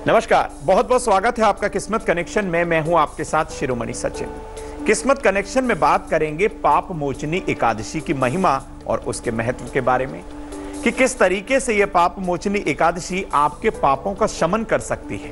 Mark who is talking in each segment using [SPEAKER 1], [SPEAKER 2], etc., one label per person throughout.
[SPEAKER 1] नमस्कार, बहुत बहुत स्वागत है आपका किस्मत कनेक्शन में। मैं हूं आपके साथ शिरोमणि सचिन। किस्मत कनेक्शन में बात करेंगे पाप मोचनी एकादशी की महिमा और उसके महत्व के बारे में कि किस तरीके से यह पाप मोचनी एकादशी आपके पापों का शमन कर सकती है।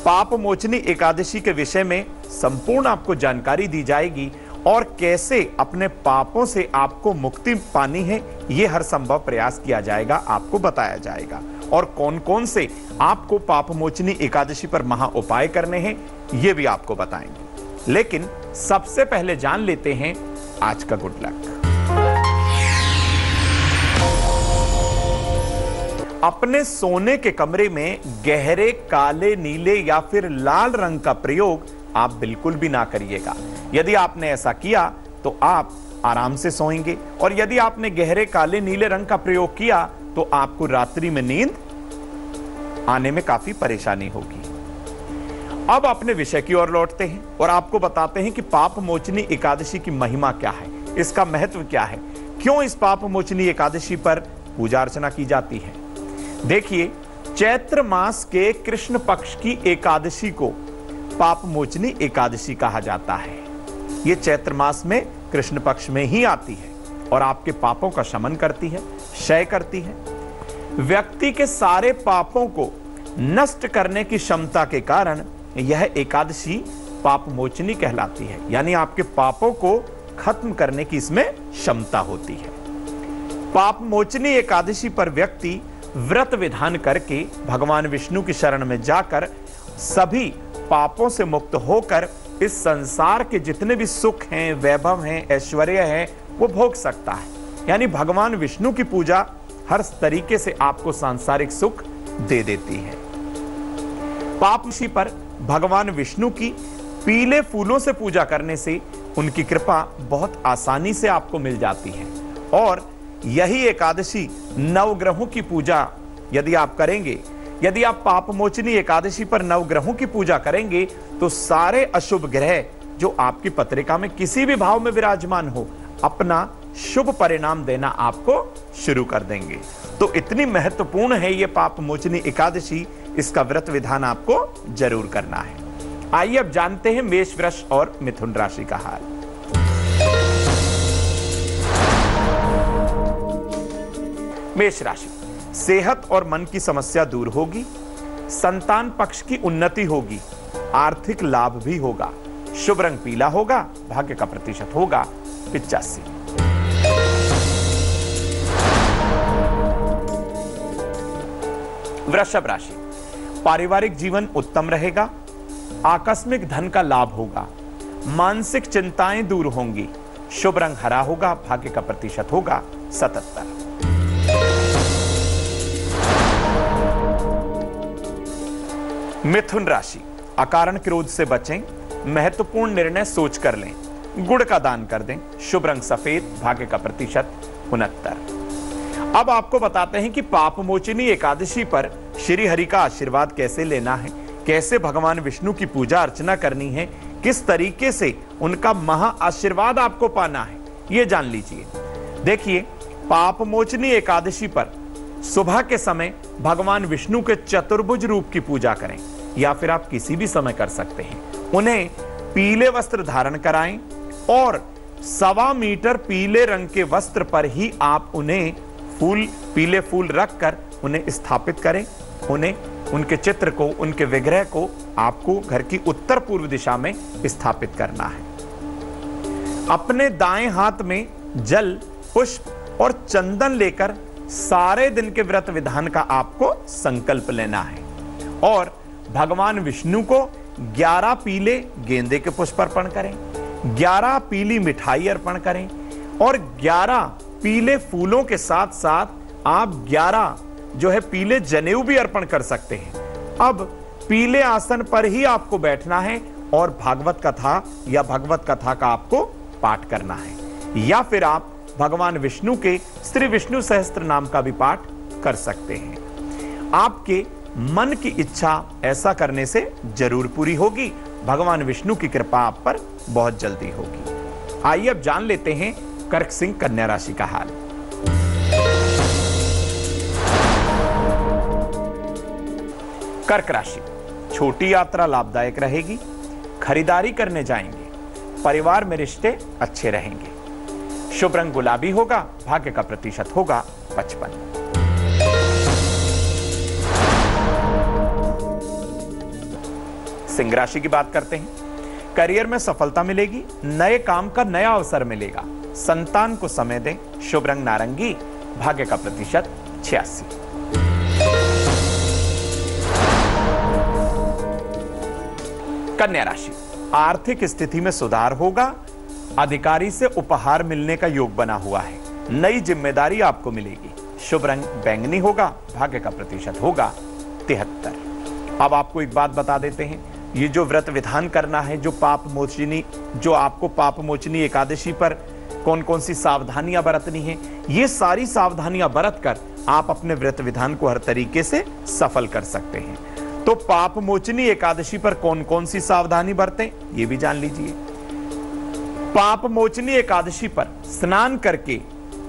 [SPEAKER 1] पाप मोचनी एकादशी के विषय में संपूर्ण आपको जानकारी दी जाएगी और कैसे अपने पापों से आपको मुक्ति पानी है, यह हर संभव प्रयास किया जाएगा, आपको बताया जाएगा। और कौन कौन से आपको पाप मोचनी एकादशी पर महा उपाय करने हैं, यह भी आपको बताएंगे। लेकिन सबसे पहले जान लेते हैं आज का गुड लक। अपने सोने के कमरे में गहरे काले, नीले या फिर लाल रंग का प्रयोग आप बिल्कुल भी ना करिएगा। यदि आपने ऐसा किया तो आप आराम से सोएंगे, और यदि आपने गहरे काले नीले रंग का प्रयोग किया तो आपको रात्रि में नींद आने में काफी परेशानी होगी। अब अपने विषय की ओर लौटते हैं और आपको बताते हैं कि पाप मोचनी एकादशी की महिमा क्या है, इसका महत्व क्या है, क्यों इस पाप मोचनी एकादशी पर पूजा अर्चना की जाती है। देखिए, चैत्र मास के कृष्ण पक्ष की एकादशी को पाप मोचनी एकादशी कहा जाता है। यह चैत्र मास में कृष्ण पक्ष में ही आती है और आपके पापों का शमन करती है, क्षय करती है। व्यक्ति के सारे पापों को नष्ट करने की क्षमता के कारण यह एकादशी पाप मोचनी कहलाती है, यानी आपके पापों को खत्म करने की इसमें क्षमता होती है। पाप मोचनी एकादशी पर व्यक्ति व्रत विधान करके भगवान विष्णु की शरण में जाकर सभी पापों से मुक्त होकर इस संसार के जितने भी सुख हैं, वैभव हैं, ऐश्वर्य हैं, वो भोग सकता है। यानी भगवान विष्णु की पूजा हर तरीके से आपको सांसारिक सुख दे देती है। पापशी पर भगवान विष्णु की पीले फूलों से पूजा करने से उनकी कृपा बहुत आसानी से आपको मिल जाती है। और यही एकादशी नवग्रहों की पूजा यदि आप करेंगे, यदि आप पाप मोचनी एकादशी पर नवग्रहों की पूजा करेंगे तो सारे अशुभ ग्रह जो आपकी पत्रिका में किसी भी भाव में विराजमान हो, अपना शुभ परिणाम देना आपको शुरू कर देंगे। तो इतनी महत्वपूर्ण है यह पाप मोचनी एकादशी, इसका व्रत विधान आपको जरूर करना है। आइए अब जानते हैं मेष, वृष और मिथुन राशि का हाल। मेष राशि, सेहत और मन की समस्या दूर होगी, संतान पक्ष की उन्नति होगी, आर्थिक लाभ भी होगा, शुभ रंग पीला होगा, भाग्य का प्रतिशत होगा 85। वृषभ राशि, पारिवारिक जीवन उत्तम रहेगा, आकस्मिक धन का लाभ होगा, मानसिक चिंताएं दूर होंगी, शुभ रंग हरा होगा, भाग्य का प्रतिशत होगा 77। मिथुन राशि, अकारण क्रोध से बचें, महत्वपूर्ण निर्णय सोच कर लें, गुड़ का दान कर दें, शुभ रंग सफेद, भाग्य का प्रतिशत 69। अब आपको बताते हैं कि पाप मोचनी एकादशी पर श्री हरि का आशीर्वाद कैसे लेना है, कैसे भगवान विष्णु की पूजा अर्चना करनी है, किस तरीके से उनका महा आशीर्वाद आपको पाना है, यह जान लीजिए। देखिए, पाप मोचनी एकादशी पर सुबह के समय भगवान विष्णु के चतुर्भुज रूप की पूजा करें, या फिर आप किसी भी समय कर सकते हैं। उन्हें पीले वस्त्र धारण कराएं और 1.25 मीटर पीले रंग के वस्त्र पर ही आप उन्हें पीले फूल रखकर उन्हें स्थापित करें। उनके चित्र को, उनके विग्रह को आपको घर की उत्तर पूर्व दिशा में स्थापित करना है। अपने दाएं हाथ में जल, पुष्प और चंदन लेकर सारे दिन के व्रत विधान का आपको संकल्प लेना है और भगवान विष्णु को 11 पीले गेंदे के पुष्प अर्पण करें, 11 पीली मिठाई अर्पण करें और 11 पीले फूलों के साथ साथ आप 11 जो है पीले जनेऊ भी अर्पण कर सकते हैं। अब पीले आसन पर ही आपको बैठना है और भागवत कथा या भगवत कथा का आपको पाठ करना है, या फिर आप भगवान विष्णु के श्री विष्णु सहस्त्र नाम का भी पाठ कर सकते हैं। आपके मन की इच्छा ऐसा करने से जरूर पूरी होगी, भगवान विष्णु की कृपा आप पर बहुत जल्दी होगी। आइए अब जान लेते हैं कर्क सिंह कन्या राशि का हाल। कर्क राशि, छोटी यात्रा लाभदायक रहेगी। खरीदारी करने जाएंगे। परिवार में रिश्ते अच्छे रहेंगे। शुभ रंग गुलाबी होगा। भाग्य का प्रतिशत होगा 55। सिंह राशि की बात करते हैं। करियर में सफलता मिलेगी। नए काम का नया अवसर मिलेगा। संतान को समय दें। शुभ रंग नारंगी। भाग्य का प्रतिशत 86। कन्या राशि, आर्थिक स्थिति में सुधार होगा। अधिकारी से उपहार मिलने का योग बना हुआ है। नई जिम्मेदारी आपको मिलेगी। शुभ रंग बैंगनी होगा। भाग्य का प्रतिशत होगा 73। अब आपको एक बात बता देते हैं, ये जो व्रत विधान करना है, जो आपको पाप मोचनी एकादशी पर कौन कौन सी सावधानियां बरतनी है, ये सारी सावधानियां बरत कर आप अपने व्रत विधान को हर तरीके से सफल कर सकते हैं। तो पाप मोचनी एकादशी पर कौन कौन सी सावधानी बरतें, ये भी जान लीजिए। पाप मोचनी एकादशी पर स्नान करके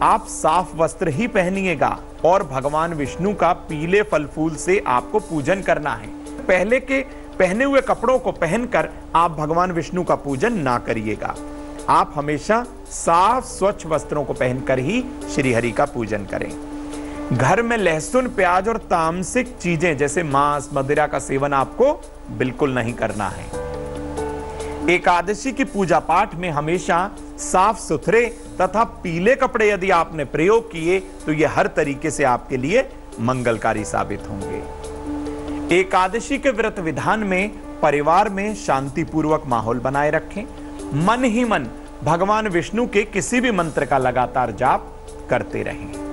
[SPEAKER 1] आप साफ वस्त्र ही पहनिएगा और भगवान विष्णु का पीले फल फूल से आपको पूजन करना है। पहले के पहने हुए कपड़ों को पहनकर आप भगवान विष्णु का पूजन ना करिएगा। आप हमेशा साफ स्वच्छ वस्त्रों को पहनकर ही श्री हरि का पूजन करें। घर में लहसुन, प्याज और तामसिक चीजें जैसे मांस, मदिरा का सेवन आपको बिल्कुल नहीं करना है। एकादशी की पूजा पाठ में हमेशा साफ सुथरे तथा पीले कपड़े यदि आपने प्रयोग किए तो यह हर तरीके से आपके लिए मंगलकारी साबित होंगे। एकादशी के व्रत विधान में परिवार में शांतिपूर्वक माहौल बनाए रखें। मन ही मन भगवान विष्णु के किसी भी मंत्र का लगातार जाप करते रहें।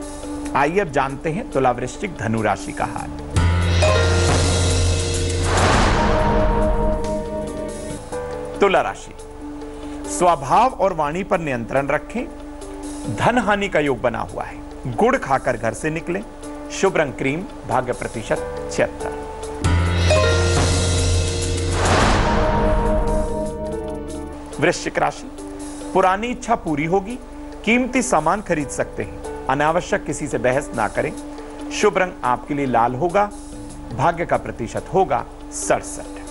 [SPEAKER 1] आइए अब जानते हैं तुला, वृश्चिक, धनु राशि का हाल। तुला राशि, स्वभाव और वाणी पर नियंत्रण रखें। धन हानि का योग बना हुआ है। गुड़ खाकर घर से निकलें। शुभ रंग क्रीम। भाग्य प्रतिशत 76। वृश्चिक राशि, पुरानी इच्छा पूरी होगी। कीमती सामान खरीद सकते हैं। अनावश्यक किसी से बहस ना करें। शुभ रंग आपके लिए लाल होगा। भाग्य का प्रतिशत होगा 67।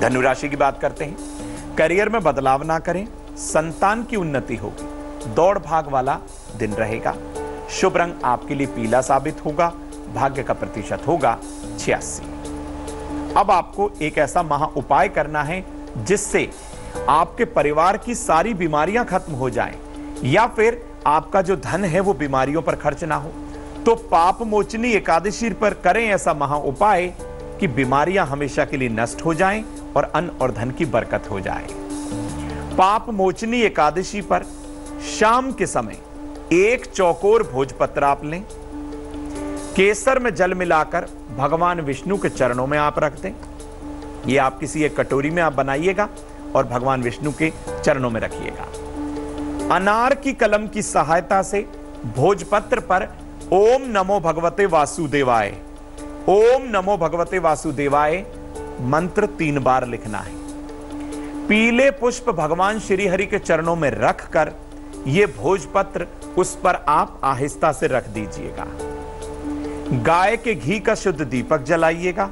[SPEAKER 1] धनु राशि की बात करते हैं। करियर में बदलाव ना करें। संतान की उन्नति होगी। दौड़ भाग वाला दिन रहेगा। शुभ रंग आपके लिए पीला साबित होगा। भाग्य का प्रतिशत होगा 86। अब आपको एक ऐसा महा उपाय करना है जिससे आपके परिवार की सारी बीमारियां खत्म हो जाएं, या फिर आपका जो धन है वो बीमारियों पर खर्च ना हो। तो पाप मोचनी एकादशी पर करें ऐसा महा उपाय कि बीमारियां हमेशा के लिए नष्ट हो जाएं और अन्न और धन की बरकत हो जाए। पाप मोचनी एकादशी पर शाम के समय एक चौकोर भोजपत्र आप लें। केसर में जल मिलाकर भगवान विष्णु के चरणों में आप रख दें। ये आप किसी एक कटोरी में आप बनाइएगा और भगवान विष्णु के चरणों में रखिएगा। अनार की कलम की सहायता से भोजपत्र पर ओम नमो भगवते वासुदेवाय, ओम नमो भगवते वासुदेवाय मंत्र 3 बार लिखना है। पीले पुष्प भगवान श्री हरि के चरणों में रखकर यह भोजपत्र उस पर आप आहिस्ता से रख दीजिएगा। गाय के घी का शुद्ध दीपक जलाइएगा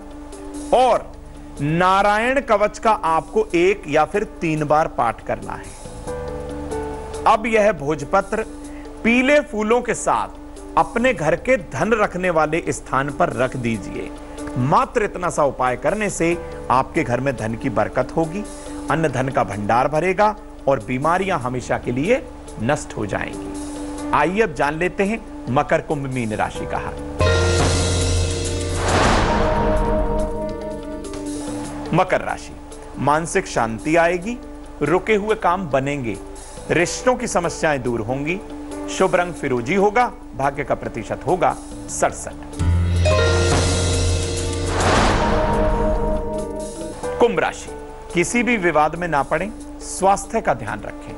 [SPEAKER 1] और नारायण कवच का आपको 1 या फिर 3 बार पाठ करना है। अब यह भोजपत्र पीले फूलों के साथ अपने घर के धन रखने वाले स्थान पर रख दीजिए। मात्र इतना सा उपाय करने से आपके घर में धन की बरकत होगी, अन्न धन का भंडार भरेगा और बीमारियां हमेशा के लिए नष्ट हो जाएंगी। आइए अब जान लेते हैं मकर कुंभ मीन राशि का हाल। मकर राशि, मानसिक शांति आएगी। रुके हुए काम बनेंगे। रिश्तों की समस्याएं दूर होंगी। शुभ रंग फिरोजी होगा। भाग्य का प्रतिशत होगा 67। कुंभ राशि, किसी भी विवाद में ना पड़ें। स्वास्थ्य का ध्यान रखें।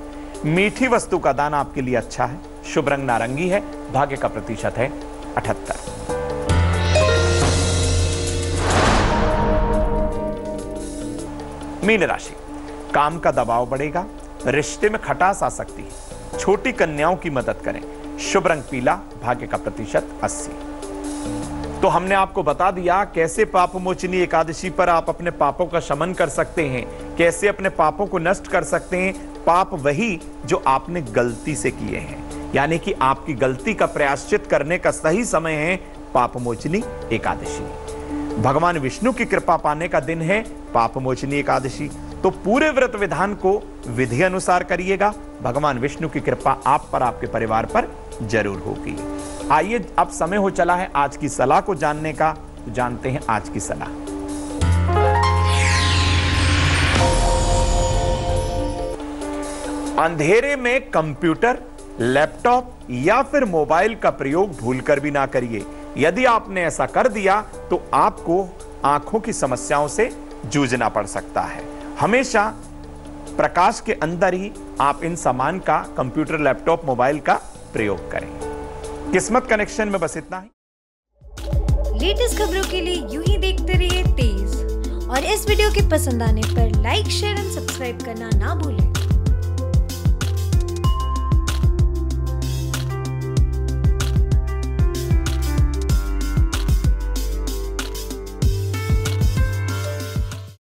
[SPEAKER 1] मीठी वस्तु का दान आपके लिए अच्छा है। शुभ रंग नारंगी है। भाग्य का प्रतिशत है 78। मीन राशि, काम का दबाव बढ़ेगा। रिश्ते में खटास आ सकती है। छोटी कन्याओं की मदद करें। शुभ रंग पीला, भाग्य का प्रतिशत 80। तो हमने आपको बता दिया कैसे पापमोचनी एकादशी पर आप अपने पापों का शमन कर सकते हैं, कैसे अपने पापों को नष्ट कर सकते हैं। पाप वही जो आपने गलती से किए हैं, यानी कि आपकी गलती का प्रायश्चित करने का सही समय है पापमोचनी एकादशी। भगवान विष्णु की कृपा पाने का दिन है पापमोचनी एकादशी। तो पूरे व्रत विधान को विधि अनुसार करिएगा, भगवान विष्णु की कृपा आप पर, आपके परिवार पर जरूर होगी। आइए अब समय हो चला है आज की सलाह को जानने का। तो जानते हैं आज की सलाह। अंधेरे में कंप्यूटर, लैपटॉप या फिर मोबाइल का प्रयोग भूलकर भी ना करिए। यदि आपने ऐसा कर दिया तो आपको आंखों की समस्याओं से जूझना पड़ सकता है। हमेशा प्रकाश के अंदर ही आप इन सामान का, कंप्यूटर, लैपटॉप, मोबाइल का प्रयोग करें। किस्मत कनेक्शन में बस इतना ही।
[SPEAKER 2] लेटेस्ट खबरों के लिए यूं ही देखते रहिए तेज, और इस वीडियो के पसंद आने पर लाइक, शेयर एंड सब्सक्राइब करना ना भूलें।